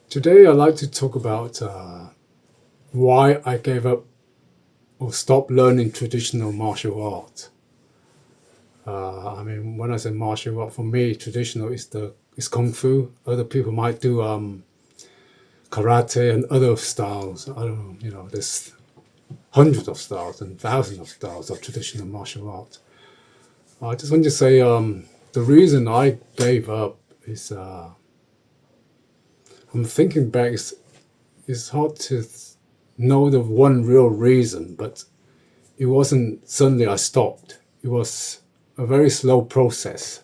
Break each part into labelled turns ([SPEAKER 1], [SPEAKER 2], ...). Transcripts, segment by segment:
[SPEAKER 1] Today, I'd like to talk about why I gave up or stopped learning traditional martial art. When I say martial art, for me, traditional is kung fu. Other people might do karate and other styles. I don't know. There's hundreds of styles and thousands of styles of traditional martial art. I just want to say the reason I gave up is I'm thinking back. It's hard to know the one real reason, but it wasn't suddenly I stopped. It was a very slow process.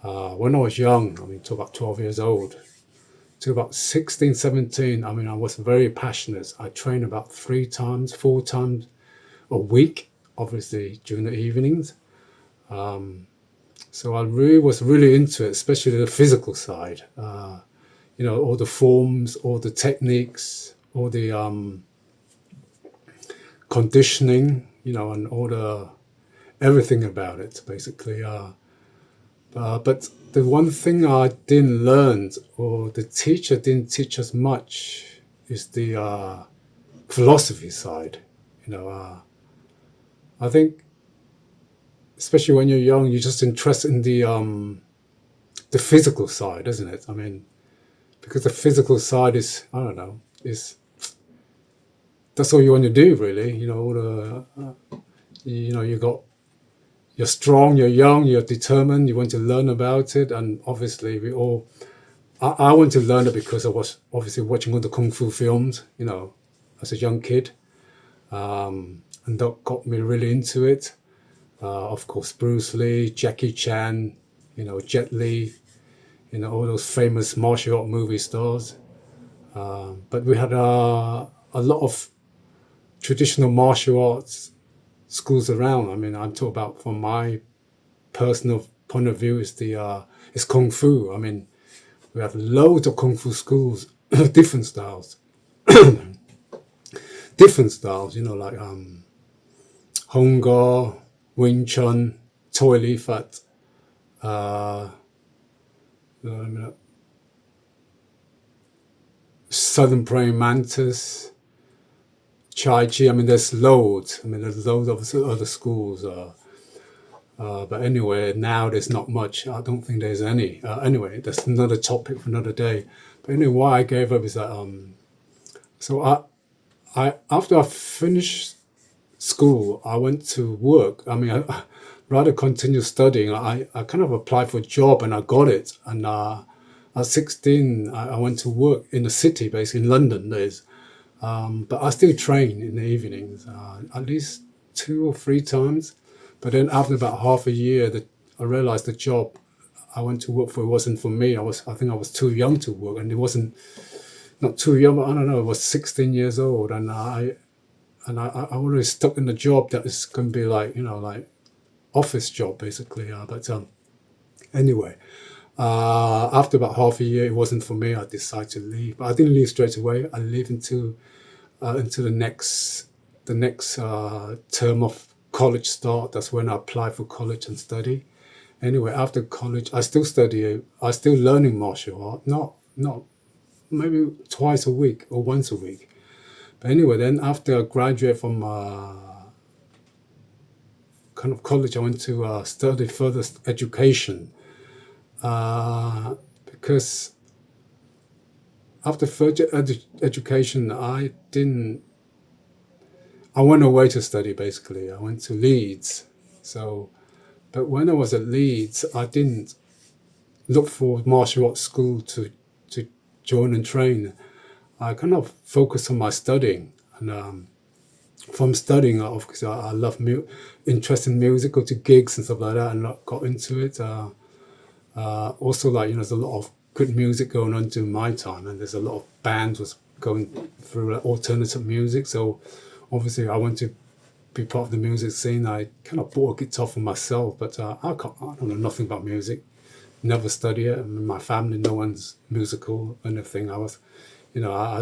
[SPEAKER 1] When I was young, to about 12 years old, to about 16, 17, I was very passionate. I trained about 3 times, 4 times a week, obviously during the evenings. So I really was really into it, especially the physical side. All the forms, all the techniques, all the conditioning, and all the everything about it, basically. But the one thing I didn't learn, or the teacher didn't teach us much, is the philosophy side. I think, especially when you're young, you're just interested in the physical side, isn't it? Because the physical side is, I don't know, is that's all you want to do, really. You got you're strong, you're young, you're determined, you want to learn about it, and obviously we all. I want to learn it because I was obviously watching all the kung fu films, as a young kid, and that got me really into it. Of course, Bruce Lee, Jackie Chan, Jet Li, all those famous martial art movie stars. But we had a lot of traditional martial arts schools around. I'm talking about from my personal point of view is kung fu. We have loads of kung fu schools, different styles, like Hong Gar, Wing Chun, Toi Li Fat, uh, Southern Praying Mantis, Chai Chi. There's loads. There's loads of other schools. But anyway, now there's not much. I don't think there's any. Anyway, that's another topic for another day. But anyway, why I gave up is that so I after I finished school, I went to work. I rather continue studying. I kind of applied for a job and I got it. And at 16, I went to work in the city, based in London. But I still train in the evenings, at least 2 or 3 times. But then after about half a year, I realized the job I went to work for wasn't for me. I think I was too young to work, and it wasn't not too young, but I don't know. I was 16 years old, and I already stuck in the job that is going to be like office job basically. But anyway, after about half a year, it wasn't for me. I decided to leave, but I didn't leave straight away. I leave into the next term of college start. That's when I applied for college and study. Anyway, after college, I still study. I still learning martial art. Not maybe twice a week or once a week. But anyway, then after I graduated from kind of college, I went to study further education because after further education, I went away to study basically. I went to Leeds. So, but when I was at Leeds, I didn't look for martial arts school to join and train. I kind of focused on my studying. And from studying, obviously, I love interest in music, go to gigs and stuff like that, and got into it. Also, there's a lot of good music going on during my time, and there's a lot of bands was going through alternative music. So obviously, I want to be part of the music scene. I kind of bought a guitar for myself, but I don't know nothing about music. Never study it. My family, no one's musical or anything. I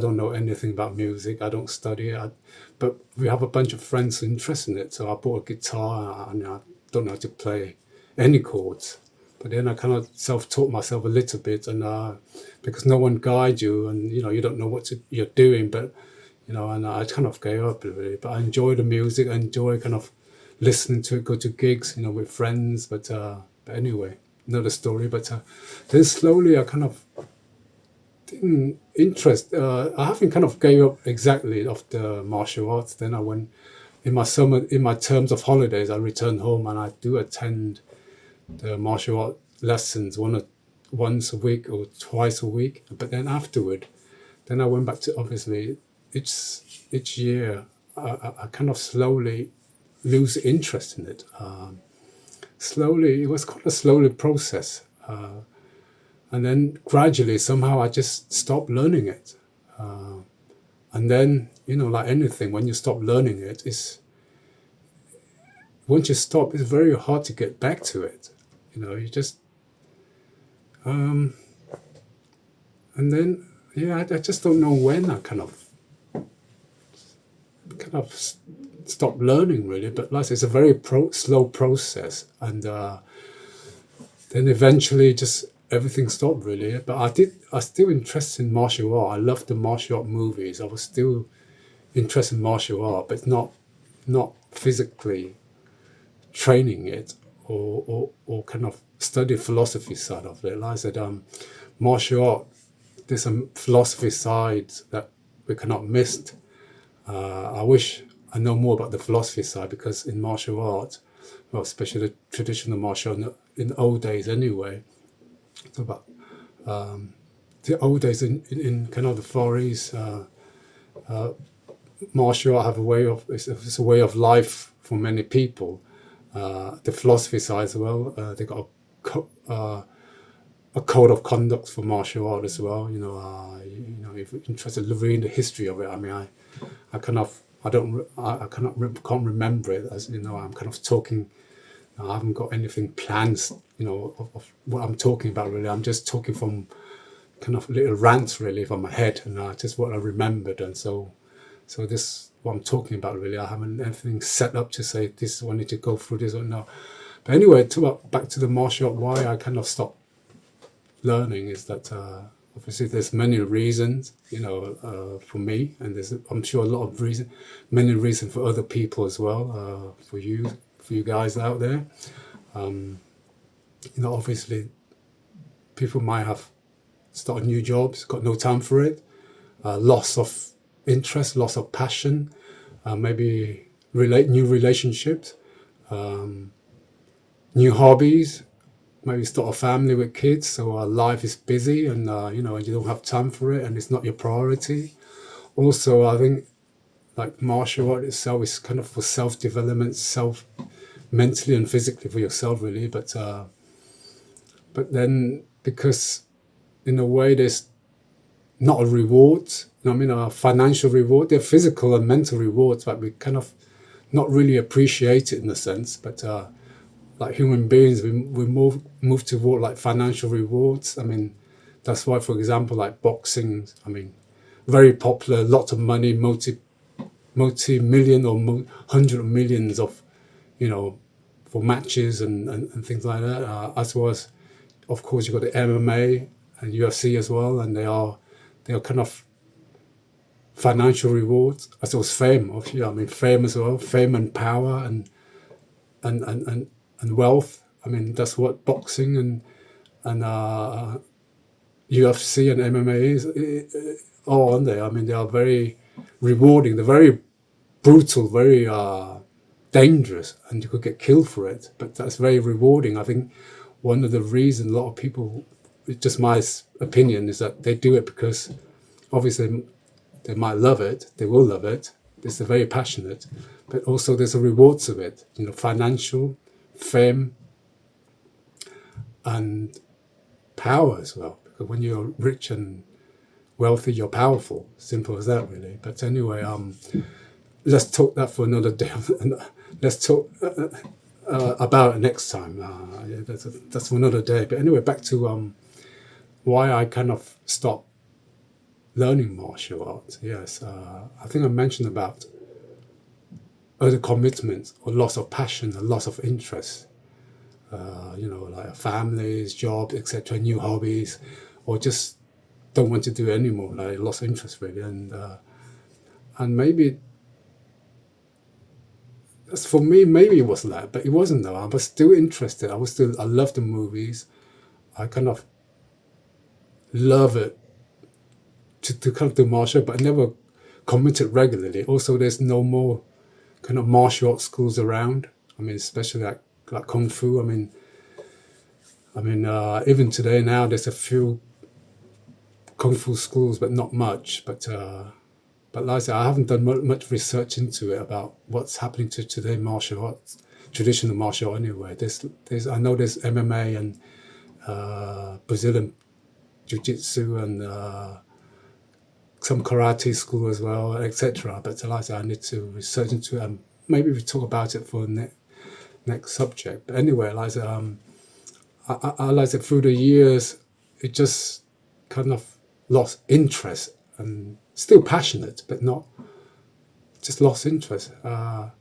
[SPEAKER 1] don't know anything about music. I don't study it. But we have a bunch of friends interested in it. So I bought a guitar and I don't know how to play any chords. But then I kind of self-taught myself a little bit, and because no one guides you, and you don't know you're doing, but and I kind of gave up really. But I enjoy the music. I enjoy kind of listening to it, go to gigs, with friends. But anyway, another story. But then slowly I kind of didn't interest. I haven't kind of gave up exactly of the martial arts. Then I went in my terms of holidays. I return home and I do attend the martial art lessons once a week or twice a week. But then afterward, then I went back to obviously each year. I kind of slowly lose interest in it. Slowly, it was quite a slowly process, and then gradually somehow I just stopped learning it. And then like anything, when you stop learning it, is once you stop, it's very hard to get back to it. You just and then I just don't know when I kind of stop learning really. But like it's a very slow process, and then eventually just everything stopped really. But I still interested in martial art. I loved the martial art movies. I was still interested in martial art, but not physically training it or kind of study philosophy side of it. Like I said, martial art, there's some philosophy sides that we cannot miss. I wish I know more about the philosophy side, because in martial art, well, especially the traditional martial art in the old days anyway, it's about the old days in kind of the Far East, martial art have a way of it's a way of life for many people. The philosophy side as well, they got a code of conduct for martial art as well. If you're interested in reading the history of it, I mean, I kind of can't remember it, as I'm kind of talking. I haven't got anything planned, of what I'm talking about really. I'm just talking from kind of little rants really from my head, and just what I remembered, and so this what I'm talking about really. I haven't anything set up to say this. I need to go through this or no. But anyway, back to the martial art. Why I kind of stopped learning is that obviously there's many reasons, for me, and there's I'm sure a lot of many reasons for other people as well. For you guys out there, obviously people might have started new jobs, got no time for it, loss of interest, loss of passion, maybe new relationships, new hobbies, maybe start a family with kids, so life is busy, and and you don't have time for it, and it's not your priority. Also, I think like martial art itself is kind of for self-development, mentally and physically for yourself really, but then because in a way there's not a reward, a financial reward. They're physical and mental rewards, but we kind of not really appreciate it in a sense. But like human beings, we move toward like financial rewards. I mean, that's why, for example, like boxing, very popular, lots of money, multi-million or hundred of millions of, for matches and things like that. As well as, of course, you've got the MMA and UFC as well, and they are kind of financial rewards, as well as fame. Obviously, fame as well, fame and power and wealth. That's what boxing and UFC and MMA are on there. They are very rewarding. They're very brutal, very dangerous, and you could get killed for it. But that's very rewarding. I think one of the reasons a lot of people, it's just my opinion, is that they do it because obviously they might love it, they will love it. They're very passionate, but also there's a rewards of it. Financial, fame, and power as well. Because when you're rich and wealthy, you're powerful. Simple as that, really. But anyway, let's talk that for another day. Let's talk about it next time. That's for another day. But anyway, back to why I kind of stopped learning martial arts. Yes, I think I mentioned about other commitments or loss of passion, a loss of interest. like families, jobs, etc., new hobbies, or just don't want to do it anymore. Like lost interest really, and maybe for me, maybe it was that, but it wasn't though. I was still interested. I loved the movies. I kind of love it to kind of do martial, but I never committed regularly. Also, there's no more kind of martial arts schools around. I mean, especially like kung fu. Even today now, there's a few kung fu schools, but not much. But like I said, I haven't done much research into it about what's happening to today martial arts, traditional martial art anyway. I know there's MMA and Brazilian jiu-jitsu and some karate school as well, etc. But like I said, I need to research into it and maybe we talk about it for next subject. But anyway, like I said, I like I said, through the years, it just kind of lost interest and still passionate, but not just lost interest. But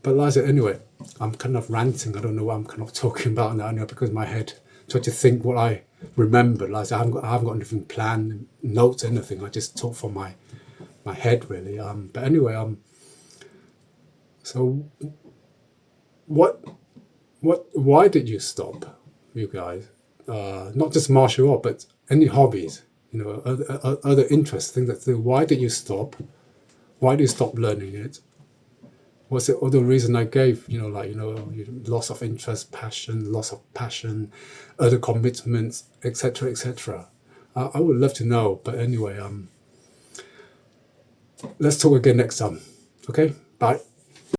[SPEAKER 1] like I said, anyway, I'm kind of ranting. I don't know what I'm kind of talking about now because my head trying to think what I remember. Like I said, I haven't got anything planned, notes, anything. I just talk from my head really. But anyway, so why did you stop, you guys? Not just martial art, but any hobbies, other interests, things that do. Why did you stop? Why did you stop learning it? Was it other reason I gave? Loss of interest, loss of passion, other commitments, etc., etc. I would love to know. But anyway, let's talk again next time. Okay, bye.